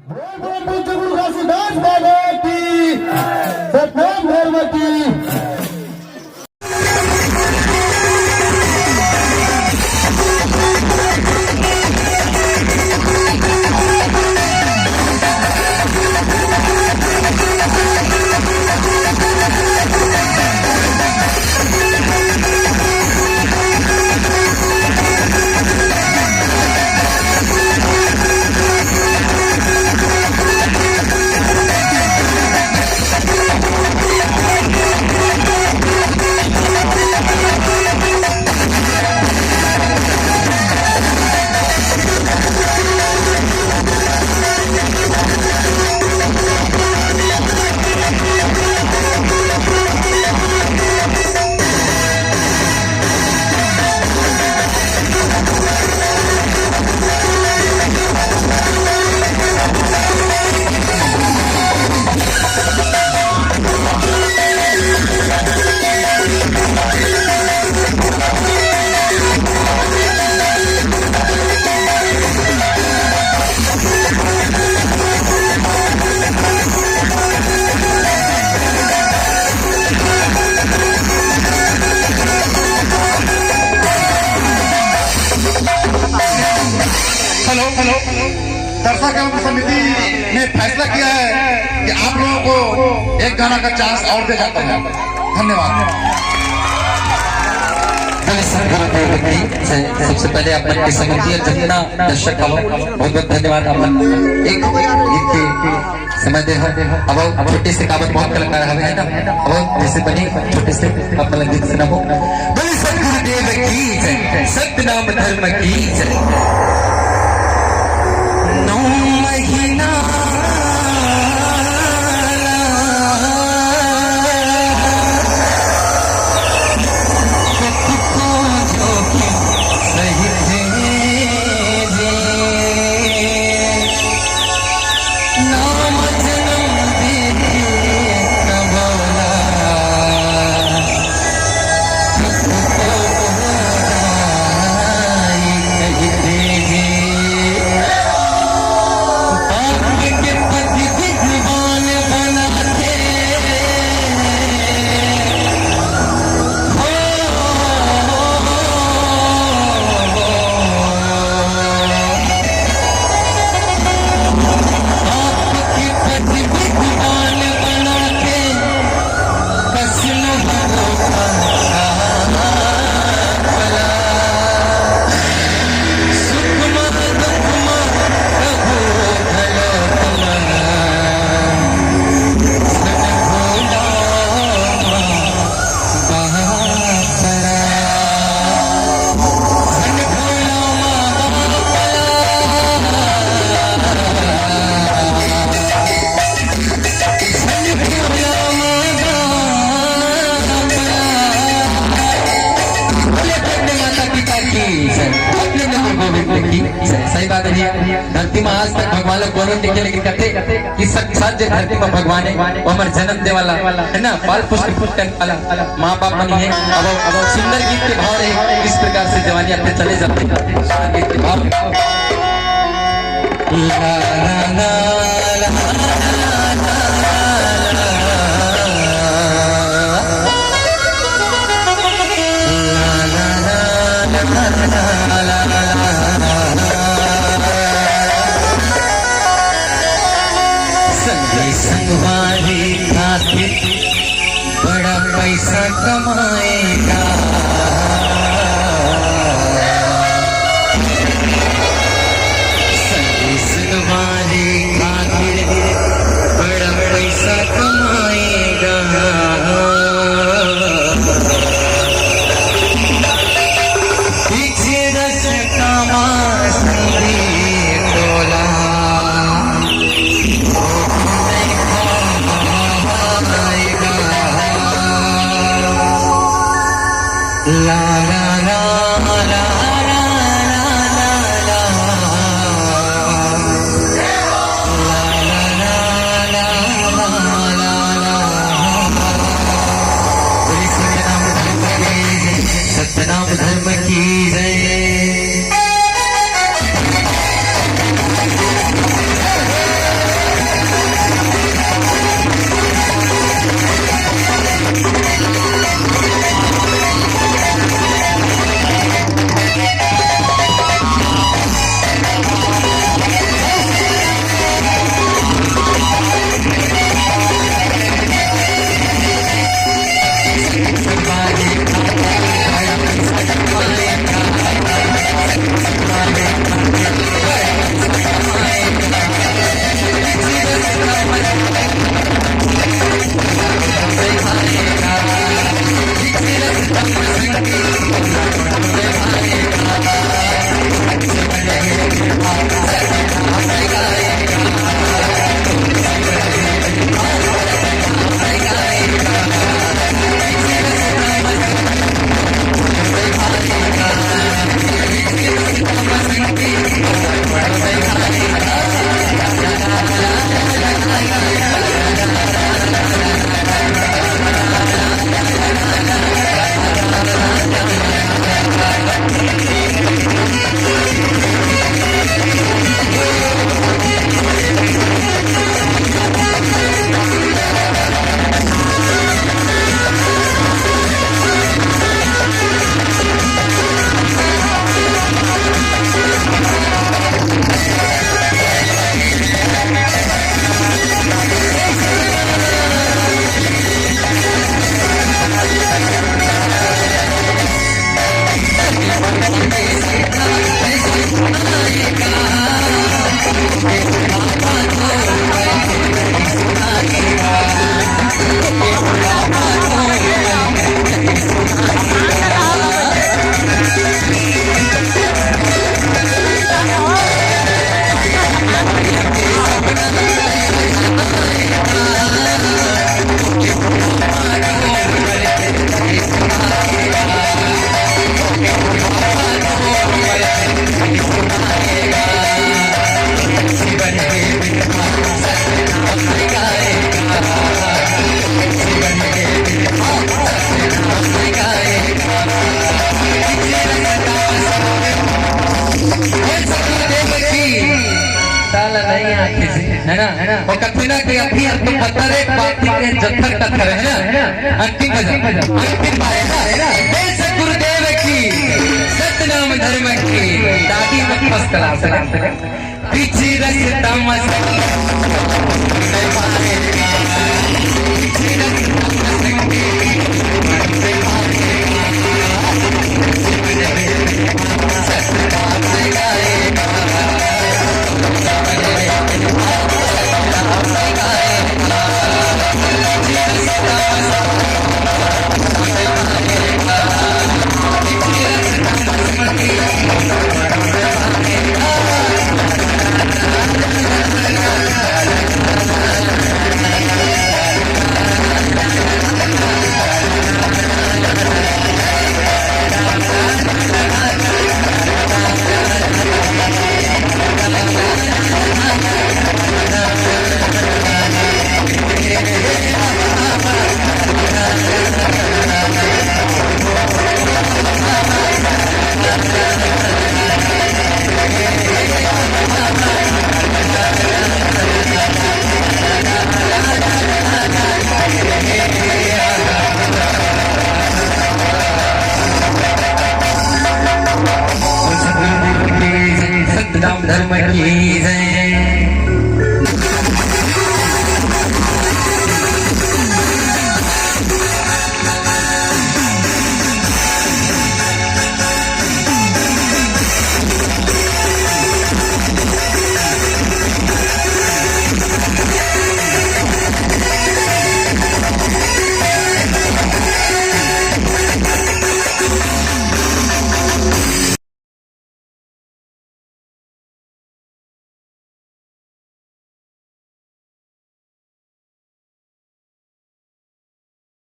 घासीदास बाबा की सत्यम धर्म की हेलो दर्शक एवं समिति ने फैसला किया है कि आप लोगों को एक गाना का चांस और दे जाता है। धन्यवाद। सबसे पहले आप की समिति और जितना दर्शक बहुत बहुत धन्यवाद। आप एक गीत के समय दे अब छोटे से काबत बहुत कलाकार है ना, अब जैसे बनी छोटे से अपना गीत सुनाओ। बोले सतगुरुदेव की जय, सत्य नाम धर्म की जय। 9 महीना सही बात है। धरती में आज तक भगवान लोग गोविंद लिखे, लेकिन कहते कि साक्षात जो धरती में भगवान है वो हमारे जन्म दे वाला है ना, बाल पुष्ट करने वाला माँ बाप बनी है। अब सुंदर गीत के भाव रहे किस प्रकार से जवानी अपने चले जाते गीत के भाव। ला ला संगवारी खातिर बड़ा पैसा कमाएगा, संगवारी खातिर बड़ा पैसा कमाएगा। पीछे रस का टोला ला साला नहीं आती से है ना और कथना के अभी हम तो पत्थर एक बाती के जत्थर पत्थर है ना अंतिम अंतिम है ना हे सतगुरुदेव की सतनाम धर्म की दादी मत फसला पीछे रस तमस